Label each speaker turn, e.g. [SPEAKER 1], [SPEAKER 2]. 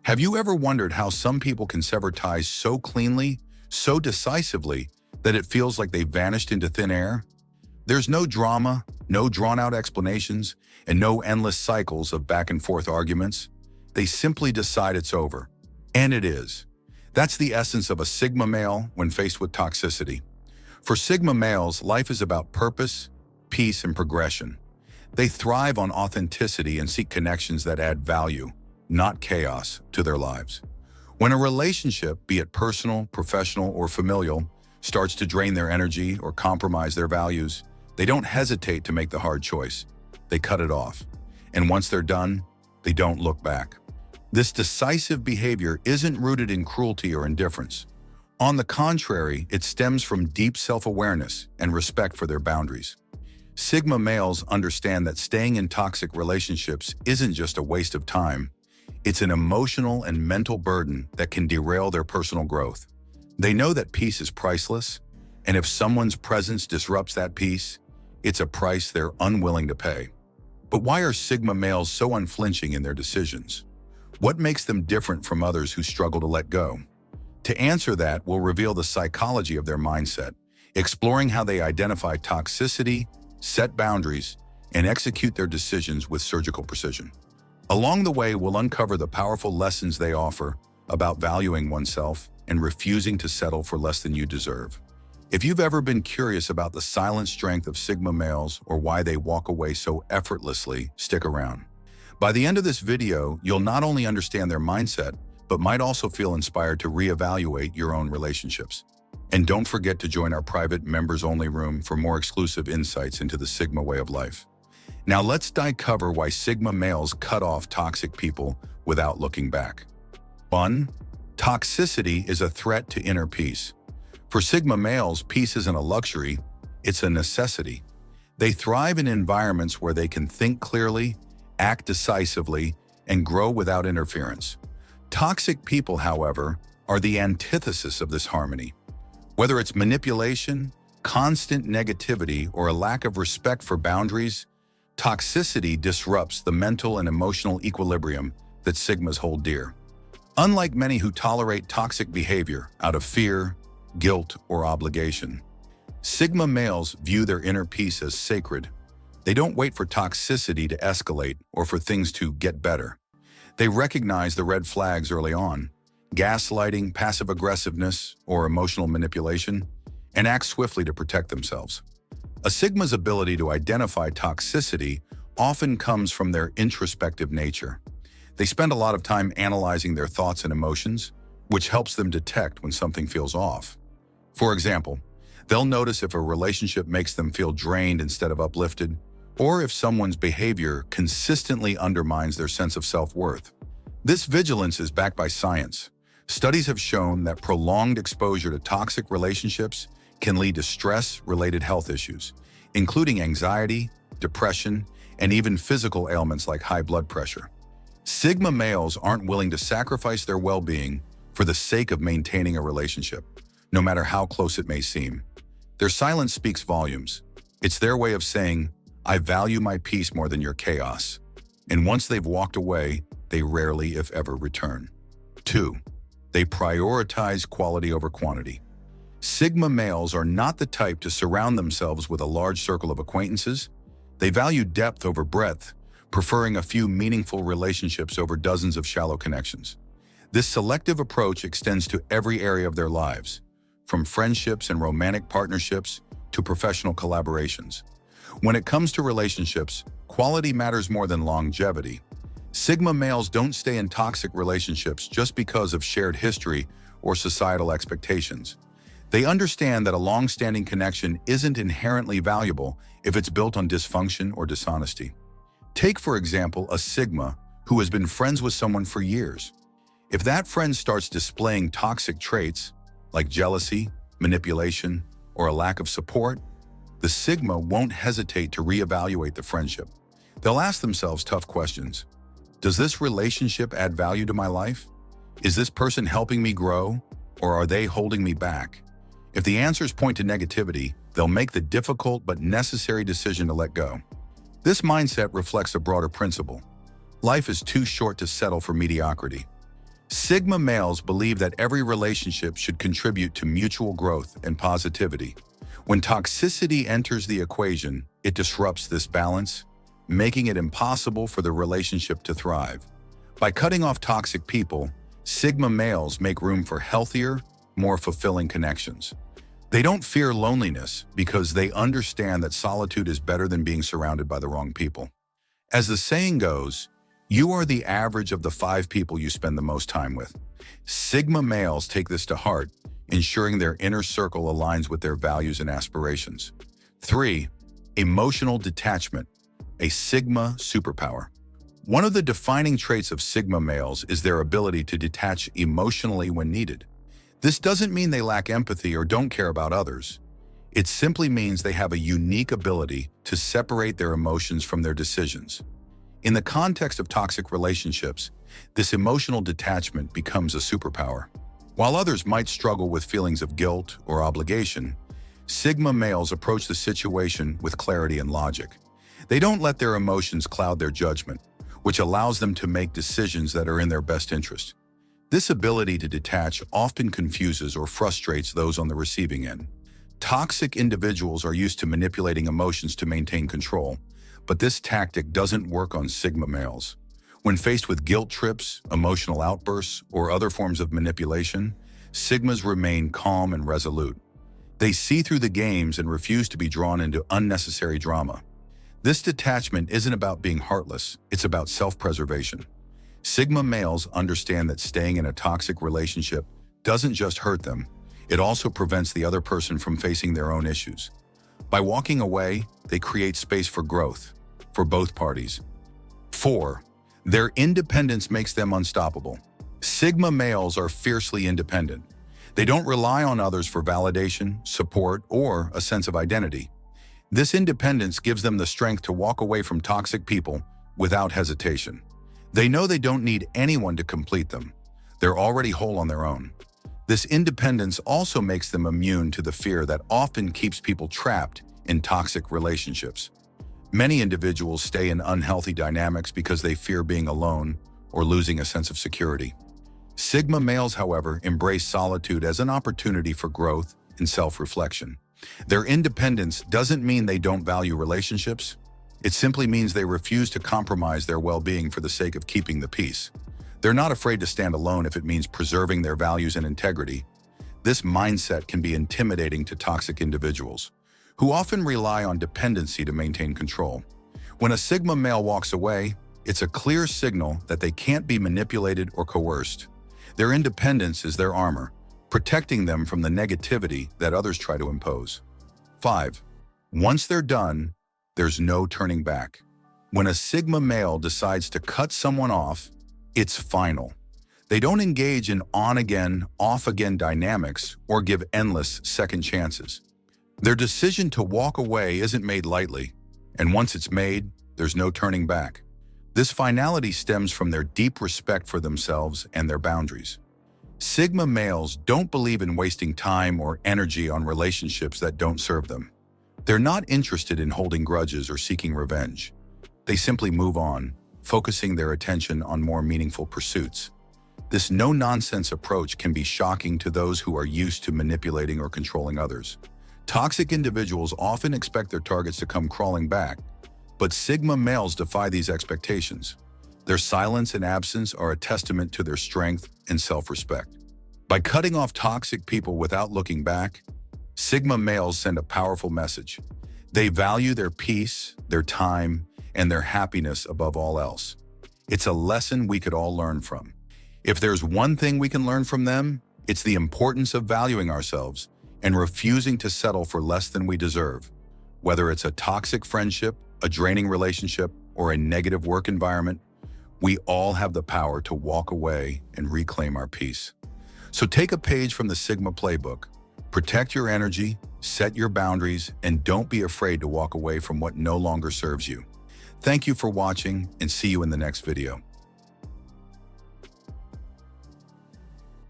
[SPEAKER 1] Have you ever wondered how some people can sever ties so cleanly, so decisively, that it feels like they vanished into thin air? There's no drama, no drawn-out explanations, and no endless cycles of back-and-forth arguments. They simply decide it's over. And it is. That's the essence of a Sigma male when faced with toxicity. For Sigma males, life is about purpose, peace, and progression. They thrive on authenticity and seek connections that add value, not chaos, to their lives. When a relationship, be it personal, professional, or familial, starts to drain their energy or compromise their values, they don't hesitate to make the hard choice. They cut it off. And once they're done, they don't look back. This decisive behavior isn't rooted in cruelty or indifference. On the contrary, it stems from deep self-awareness and respect for their boundaries. Sigma males understand that staying in toxic relationships isn't just a waste of time. It's an emotional and mental burden that can derail their personal growth. They know that peace is priceless, and if someone's presence disrupts that peace, it's a price they're unwilling to pay. But why are Sigma males so unflinching in their decisions? What makes them different from others who struggle to let go? To answer that, we'll reveal the psychology of their mindset, exploring how they identify toxicity, set boundaries, and execute their decisions with surgical precision. Along the way, we'll uncover the powerful lessons they offer about valuing oneself and refusing to settle for less than you deserve. If you've ever been curious about the silent strength of Sigma males or why they walk away so effortlessly, stick around. By the end of this video, you'll not only understand their mindset, but might also feel inspired to reevaluate your own relationships. And don't forget to join our private members-only room for more exclusive insights into the Sigma way of life. Now let's cover why Sigma males cut off toxic people without looking back. 1. Toxicity is a threat to inner peace. For Sigma males, peace isn't a luxury, it's a necessity. They thrive in environments where they can think clearly, act decisively, and grow without interference. Toxic people, however, are the antithesis of this harmony. Whether it's manipulation, constant negativity, or a lack of respect for boundaries, toxicity disrupts the mental and emotional equilibrium that Sigmas hold dear. Unlike many who tolerate toxic behavior out of fear, guilt, or obligation, Sigma males view their inner peace as sacred. They don't wait for toxicity to escalate or for things to get better. They recognize the red flags early on, gaslighting, passive aggressiveness, or emotional manipulation, and act swiftly to protect themselves. A Sigma's ability to identify toxicity often comes from their introspective nature. They spend a lot of time analyzing their thoughts and emotions, which helps them detect when something feels off. For example, they'll notice if a relationship makes them feel drained instead of uplifted, or if someone's behavior consistently undermines their sense of self-worth. This vigilance is backed by science. Studies have shown that prolonged exposure to toxic relationships can lead to stress-related health issues, including anxiety, depression, and even physical ailments like high blood pressure. Sigma males aren't willing to sacrifice their well-being for the sake of maintaining a relationship, no matter how close it may seem. Their silence speaks volumes. It's their way of saying, "I value my peace more than your chaos." And once they've walked away, they rarely, if ever, return. 2. They prioritize quality over quantity. Sigma males are not the type to surround themselves with a large circle of acquaintances. They value depth over breadth, preferring a few meaningful relationships over dozens of shallow connections. This selective approach extends to every area of their lives, from friendships and romantic partnerships to professional collaborations. When it comes to relationships, quality matters more than longevity. Sigma males don't stay in toxic relationships just because of shared history or societal expectations. They understand that a long-standing connection isn't inherently valuable if it's built on dysfunction or dishonesty. Take, for example, a Sigma who has been friends with someone for years. If that friend starts displaying toxic traits like jealousy, manipulation, or a lack of support, the Sigma won't hesitate to reevaluate the friendship. They'll ask themselves tough questions. Does this relationship add value to my life? Is this person helping me grow, or are they holding me back? If the answers point to negativity, they'll make the difficult but necessary decision to let go. This mindset reflects a broader principle. Life is too short to settle for mediocrity. Sigma males believe that every relationship should contribute to mutual growth and positivity. When toxicity enters the equation, it disrupts this balance, making it impossible for the relationship to thrive. By cutting off toxic people, Sigma males make room for healthier, more fulfilling connections. They don't fear loneliness because they understand that solitude is better than being surrounded by the wrong people. As the saying goes, you are the average of the 5 people you spend the most time with. Sigma males take this to heart, ensuring their inner circle aligns with their values and aspirations. 3. Emotional detachment, a Sigma superpower. One of the defining traits of Sigma males is their ability to detach emotionally when needed. This doesn't mean they lack empathy or don't care about others. It simply means they have a unique ability to separate their emotions from their decisions. In the context of toxic relationships, this emotional detachment becomes a superpower. While others might struggle with feelings of guilt or obligation, Sigma males approach the situation with clarity and logic. They don't let their emotions cloud their judgment, which allows them to make decisions that are in their best interest. This ability to detach often confuses or frustrates those on the receiving end. Toxic individuals are used to manipulating emotions to maintain control, but this tactic doesn't work on Sigma males. When faced with guilt trips, emotional outbursts, or other forms of manipulation, Sigmas remain calm and resolute. They see through the games and refuse to be drawn into unnecessary drama. This detachment isn't about being heartless, it's about self-preservation. Sigma males understand that staying in a toxic relationship doesn't just hurt them, it also prevents the other person from facing their own issues. By walking away, they create space for growth, for both parties. 4. Their independence makes them unstoppable. Sigma males are fiercely independent. They don't rely on others for validation, support, or a sense of identity. This independence gives them the strength to walk away from toxic people without hesitation. They know they don't need anyone to complete them. They're already whole on their own. This independence also makes them immune to the fear that often keeps people trapped in toxic relationships. Many individuals stay in unhealthy dynamics because they fear being alone or losing a sense of security. Sigma males, however, embrace solitude as an opportunity for growth and self-reflection. Their independence doesn't mean they don't value relationships. It simply means they refuse to compromise their well-being for the sake of keeping the peace. They're not afraid to stand alone if it means preserving their values and integrity. This mindset can be intimidating to toxic individuals, who often rely on dependency to maintain control. When a Sigma male walks away, it's a clear signal that they can't be manipulated or coerced. Their independence is their armor, protecting them from the negativity that others try to impose. 5. Once they're done, there's no turning back. When a Sigma male decides to cut someone off, it's final. They don't engage in on-again, off-again dynamics or give endless second chances. Their decision to walk away isn't made lightly, and once it's made, there's no turning back. This finality stems from their deep respect for themselves and their boundaries. Sigma males don't believe in wasting time or energy on relationships that don't serve them. They're not interested in holding grudges or seeking revenge. They simply move on, focusing their attention on more meaningful pursuits. This no-nonsense approach can be shocking to those who are used to manipulating or controlling others. Toxic individuals often expect their targets to come crawling back, but Sigma males defy these expectations. Their silence and absence are a testament to their strength and self-respect. By cutting off toxic people without looking back, Sigma males send a powerful message. They value their peace, their time, and their happiness above all else. It's a lesson we could all learn from. If there's one thing we can learn from them, it's the importance of valuing ourselves and refusing to settle for less than we deserve. Whether it's a toxic friendship, a draining relationship, or a negative work environment, we all have the power to walk away and reclaim our peace. So take a page from the Sigma playbook. Protect your energy, set your boundaries, and don't be afraid to walk away from what no longer serves you. Thank you for watching, and see you in the next video.